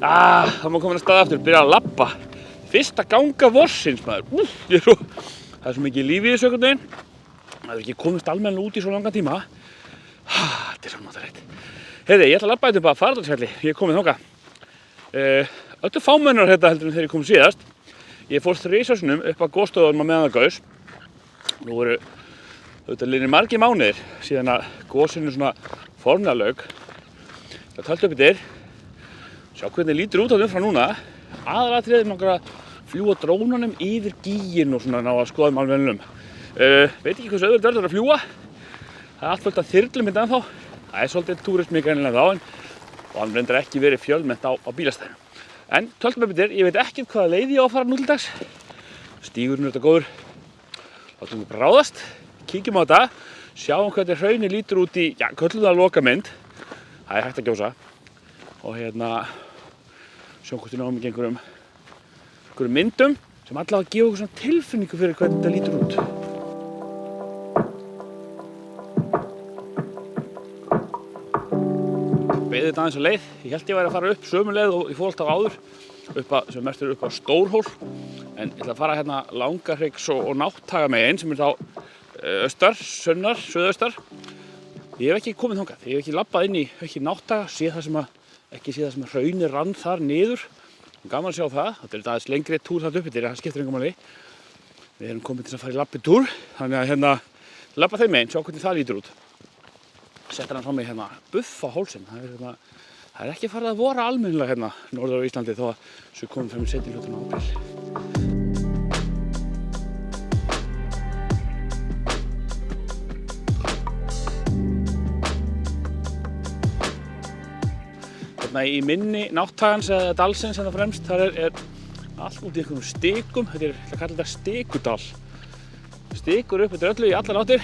Það má komin að stað aftur, byrja að labba. Fyrsta ganga vorsins, maður. Það er svo mikið líf í þessu einhvern veginn. Það er ekki komist almennilega út í svo langan tíma. Þetta er svo notalegt. Heyrðu, ég ætla að labba þetta upp að Fagradalsfjalli. Ég er kominn þangað. Öllu fámennur þetta heldur en þegar ég kom síðast. Ég fór 3 sinnum upp að gosstöðunum á meðan það gaus. Nú voru auðvitað liðnir margir mánuðir síðan að gossinu svona formlega lauk. Það tölti upp yfir. Sjá hvernig lítur út á frá núna. Aðalatriðið langar að fljúga drónunum yfir gíginn og svona ná að skoða alveg. Veit ekki hversu auðvelt verður að fljúga. Það er allt fullt af þyrlum hérna ennþá. Það er svolítið túrismi greinilega þá og hann reyndar ekki verið fjölmennt á bílastæðinu. En töltum upp yfir, ég veit ekkert hvaða leið ég á að fara nú til dags. Stígurinn er þetta góður. Látum við bráðast, kíkjum á þetta, sjáum hvernig hraunið lítur út í, köllum það lokamynd. Það er hægt að gjósa. Og sjáum hvort við náum ekki einhverjum myndum sem allavega gefa okkur svona tilfinningu fyrir hvernig þetta lítur út. Beðið þetta aðeins á leið. Ég held ég væri að fara upp sömu leið og ég fór alltaf áður sem mest upp á Stórhól. En ég ætla að fara hérna Langahryggs og Nátthagamegin sem er þá austar, sunnar, suðaustar. Ég hef ekki komið þangað. Ég hef ekki labbað inn í Nátthaga, ekki séð það sem hraunið rann þar niður. Gaman að sjá það. Þetta er aðeins lengri túr þarna uppi, það skiptir engu máli. Við erum komin til að fara í labbitúr, þannig að labba þeim megin, sjá hvernig það lítur út. Settir hann frá mig Buffahólsinn. Það er ekki farið að vora almennilega norður á Íslandi þó að svo komum fram í seinni hlutinn á apríl. Í mynni Nátthagans eða dalsins fremst, þar er allt út í einhverjum stikum. Þetta er að kalla þetta stikudal. Stikur upp eftir öllu í allar áttir.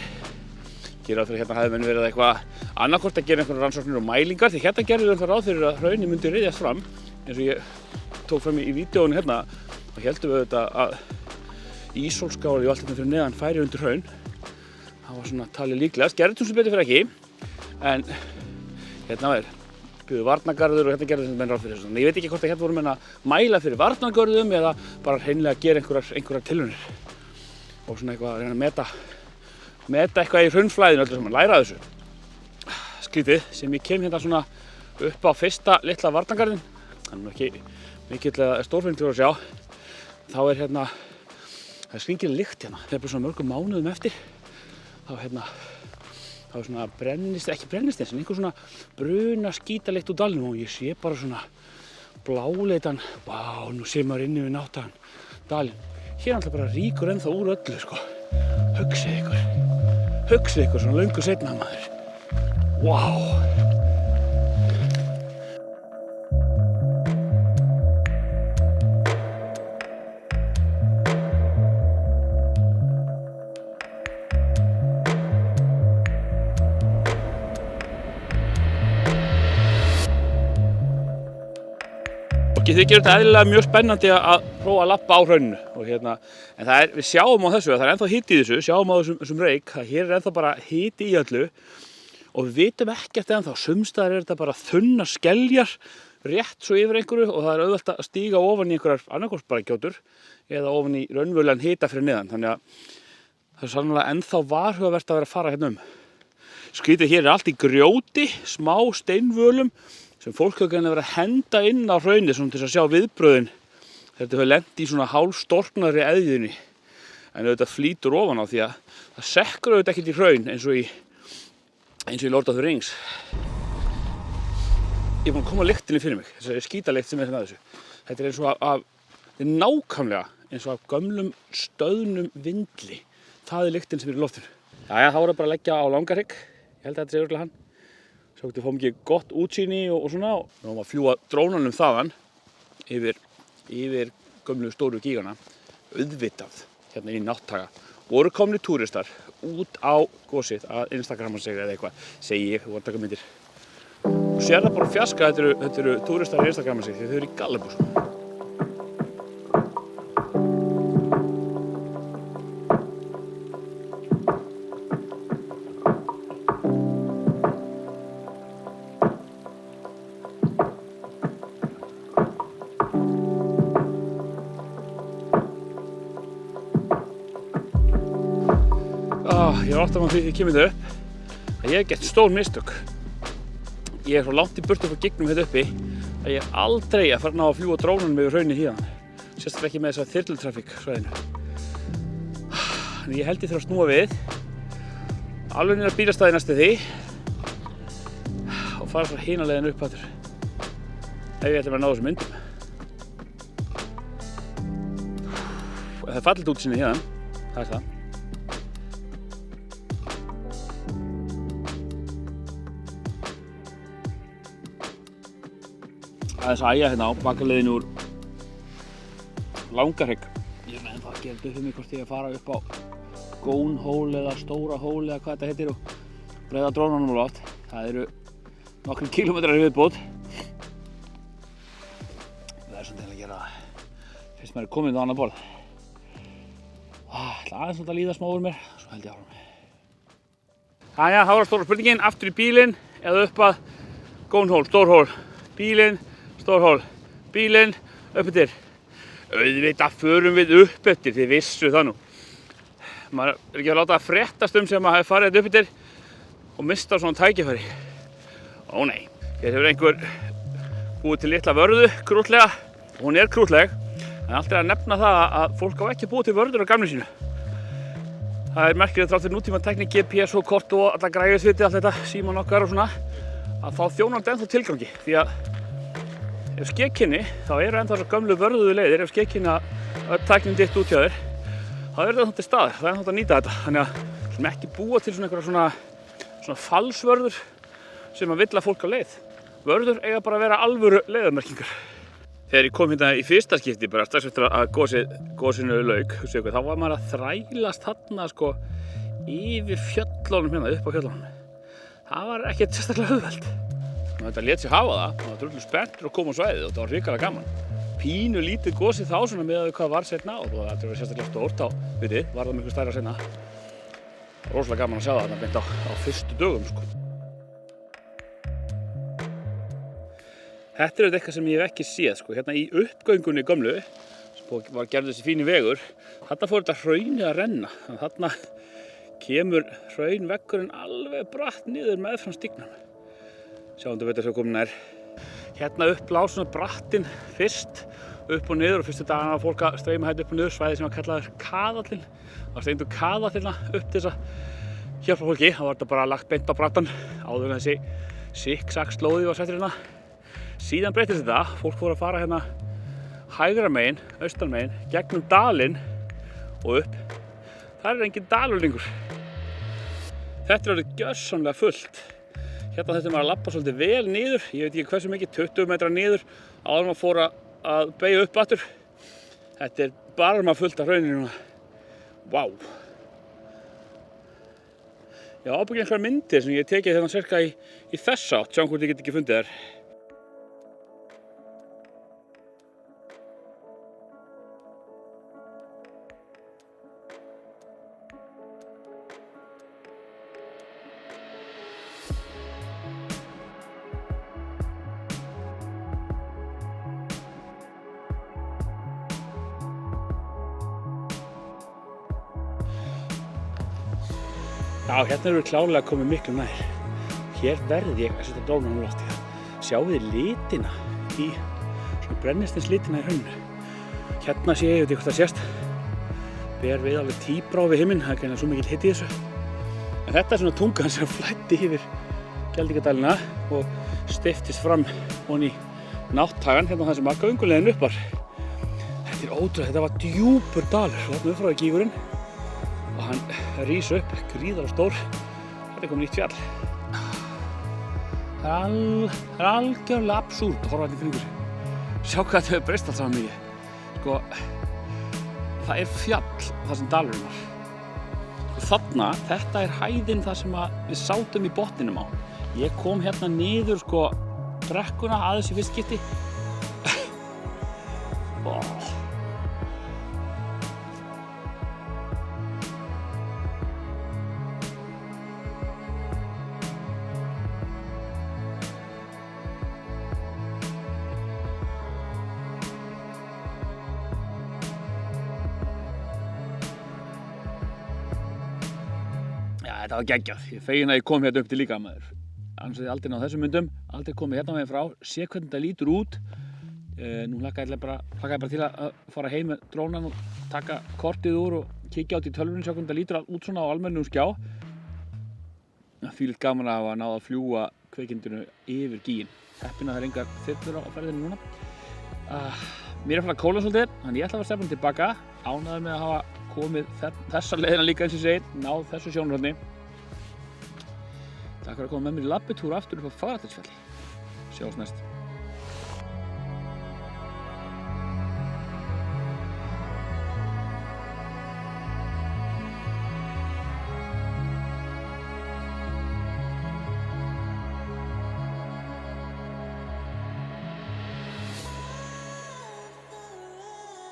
Ég ráð fyrir hefði menn verið eitthvað annarkvort að gera einhverjar rannsóknir og mælingar því hérna gerðu við ráð fyrir að hraunið myndi ryðjast fram eins og ég tók fram í vídeóinu og héldum við auðvitað að ísólskáli og allt þetta fyrir neðan færi undir hraun. Það var svona talið líklegast, gerðum sem betur fyrir ekki en hérna byggðu varnargarður og hérna gerðu menn ráð fyrir þessu. Ég veit ekki hvort að hérna voru menn að mæla fyrir varnargörðum eða bara hreinlega að gera einhverjar tilraunir og svona eitthvað að reyna að meta eitthvað í hraunflæðinu öllu saman, læra þessu. Skrítið sem ég kem hérna svona upp á fyrsta litla varnargarðinn. Það er nú ekki mikill stórfenglegur að sjá. Þá er það er skringileg lykt hérna. Það er bara svona mörgum mánuðum eftir. Þá er svona ekki brennisteins, en einhver svona bruna skítalykt úr dalnum og ég sé bara svona bláleitan, vá, nú sé maður inni við Nátthagann, dalinn. Hér er alltaf bara ríkur ennþá úr öllu, sko. Hugsið ykkur svona löngu seinna, maður. Vá. Þið gerir þetta eðlilega mjög spennandi að prófa að labba á hrauninu og en við sjáum á þessu að það er ennþá hiti í þessu, sjáum á þessum reyk, að hér er ennþá bara hiti í öllu og við vitum ekkert ennþá, sumstaðar er þetta bara þunnar skeljar rétt svo yfir einhverju og það er auðvelt að stíga ofan í einhverjar annarkvort bara gjótur eða ofan í raunverulegan hita fyrir neðan, þannig að það er sannlega ennþá varhugavert að vera að fara Skrítið hér er allt í grjóti, smá steinvölum sem fólk hefur verið að henda inn á hraunið svona til að sjá viðbrögðin þegar þau hefur lent í svona hálfstorknari eðjunni en auðvitað flýtur ofan á því að það sekkur auðvitað ekkert í hraun eins og í Lord of the Rings. Ég er búinn að koma lyktinni fyrir mig, þessari skítalykt sem er hérna að þessu. Þetta er þetta er nákvæmlega eins og af gömlum stöðnum vindli. Það er lyktin sem er í loftinu. Jæja, þá er það bara að leggja á Langahrygg. Ég held að þetta sé örugglega hann. Svo við fáum ekki gott útsýni og svona. Við erum að fljúga drónanum þaðan yfir gömlu stóru gígana. Auðvitað hérna í Nátthaga. Voru komnir túristar út á gosið að Instagrama sig eða eitthvað, segi ég, þú var að taka myndir. Og sér það bara fjaska, þetta eru túristar í Instagrama sig því þau eru í gallabúsum. Ég er ofta á því ég kemur þetta upp að ég hef gert stór mistök. Ég er svo langt í burtu frá gígnum hérna uppi að ég er aldrei að fara að ná að fljúga drónunum yfir hraunið hérna. Sérstaklega ekki með þessa þyrlutrafík svæðinu. Þannig ég held ég þurfa að snúa við, alveg niður að bílastæði næstu því og fara svo hina leiðina upp aftur ef ég ætla að ná þessum myndum. Það er fallegt útsýni hérna, það er það. Aðeins að æja hérna á bakaleiðinu úr Langahrygg. Ég er með ennþá að gera þetta upp um mig hvort ég að fara upp á Gónhól eða Stóra Hól eða hvað þetta heitir og breiða drónunum á loft. Það eru nokkrum kílómetrar í viðbót. Það er svona til að gera fyrst maður er kominn á annað borð. Það aðeins að líða smá úr mér, svo held ég áfram. Jæja, þá var stóra spurningin, aftur í bílinn eða upp að Gónhól, Stórhól. Bílinn, Stórhól, bílinn, upp eftir. Auðvitað förum við upp eftir, þið vissu það nú. Maður er ekki að láta að fréttast sem maður hefur farið upp eftir og mista svona tækifæri. Ó nei, hér hefur einhver búið til litla vörðu, krúttlega. Hún er krúttleg, en allt er að nefna það að fólk á ekki búið til vörður á gamni sínu. Það er merkilegt þrátt fyrir nútíma tækni, GPS og kort og alla græjusviti, allt þetta, síman okkar og svona, að þá þjónar þetta ennþá tilgangi. Því að ef skekkynni, þá eru ennþá þessar gömlu vörðuðu leiðir, ef skekkynna öll tæknin ditt út hjá þér, þá er þetta ennþá til staðar, það er ennþá að nýta þetta. Þannig að við skulum ekki búa til svona falsvörður sem að vill að fólk á leið. Vörður eiga bara að vera alvöru leiðarmerkingar. Þegar ég kom hérna í fyrsta skipti, bara strax eftir að gosinu lauk, þá var maður að þrælast þarna sko yfir fjöllunum hérna, upp á fjöllunum. Það var ekkert sérstaklega auðvelt. Þetta lét sig hafa það, það var drullu spenntur að koma á svæðið og þetta var hrikalega gaman. Pínu lítið gosið þá svona miðað við hvað var seinna og þetta var sérstaklega stórt á, vitið, var það miklu stærra seinna. Rosalega gaman að sjá það þarna beint á fyrstu dögum sko. Þetta er eitthvað sem ég hef ekki séð sko, hérna í uppgöngunni gömlu, sem var gerð þessi fíni vegur, þarna fór þetta hraunið að renna, þannig að þarna kemur hraunveggurinn alveg bratt niður meðfram stígnum. Sjáum þú veit að það komin nær. Hérna upp lá svona brattinn fyrst, upp og niður og fyrstu dagana var fólk að streyma hérna upp og niður, svæði sem var kallaður Kaðallinn. Það var steindur Kaðallina upp til þess að hjálpa fólki, þá var þetta bara lagt beint á brattan áður en þessi sikksakk slóði var settur hérna. Síðan breytist þetta, fólk fór að fara hérna hægra megin, austan megin, gegnum dalinn og upp. Það er engin dalur lengur. Þetta er orðið gjörsamlega fullt. Hérna þetta maður að labba svolítið vel niður, ég veit ekki hversu mikið, 20 metra niður, áður maður fór að beygja upp aftur. Þetta er bara maður fullt af hrauninu núna. Vá. Ég á ábyggilega einhverjar myndir sem ég hef tekið hérna cirka í þessa átt, sjáum hvort ég get ekki fundið þær. Já, hérna erum við klárlega komið miklu nær. Hér verð ég að setja drónann á loftið. Sjáu þið litina í svona brennisteinsins litina í hrauninu. Hérna sé ég, veit ég hvort það sést, ber við alveg tíbrá við himinn, það er greinilega svo mikill hiti í þessu. En þetta er svona tungan sem flæddi yfir Geldingadalina og steyptist fram ofan í Nátthagann, hérna það sem var gönguleiðin upp var. Þetta er ótrúlega, þetta var djúpur dalur, þarna upp frá er gígurinn. Og hann rís upp, gríðarlega stór. Þetta er komið nýtt fjall. Það er algjörlega absúrt að horfa hérna í kringu sig. Sjá hvað þetta hefur breyst allt saman mikið. Sko, það er fjall þar sem dalurinn var. Sko, þarna, þetta er hæðin þar sem við sátum í botninum á. Ég kom hérna niður sko brekkuna aðeins í fyrst skipti. Þetta var geggjað. Ég fegin að ég kom hérna upp til líka maður. Annars hefði ég aldrei náð þessum myndum, aldrei komið hérna með frá, sé hvernig þetta lítur út. Nú hlakka ég bara til að fara heim með drónan og taka kortið úr og kíkja át í tölvunni, sjá hvernig þetta lítur út svona á almennum skjá. Fílíkt gaman að hafa náð að fljúga kvikindinu yfir gíginn. Heppinn að það engar þyrlur á ferðinni núna. Mér að fara að kóla svolítið, þannig ég ætla að vera stefnum tilbaka. Ánægður með að hafa komið þessa leiðina líka eins og ég segi, náð þessu sjónarhorni. Takk fyrir að koma með mér í labbitúr aftur upp á Fagradalsfjalli. Sjáumst næst.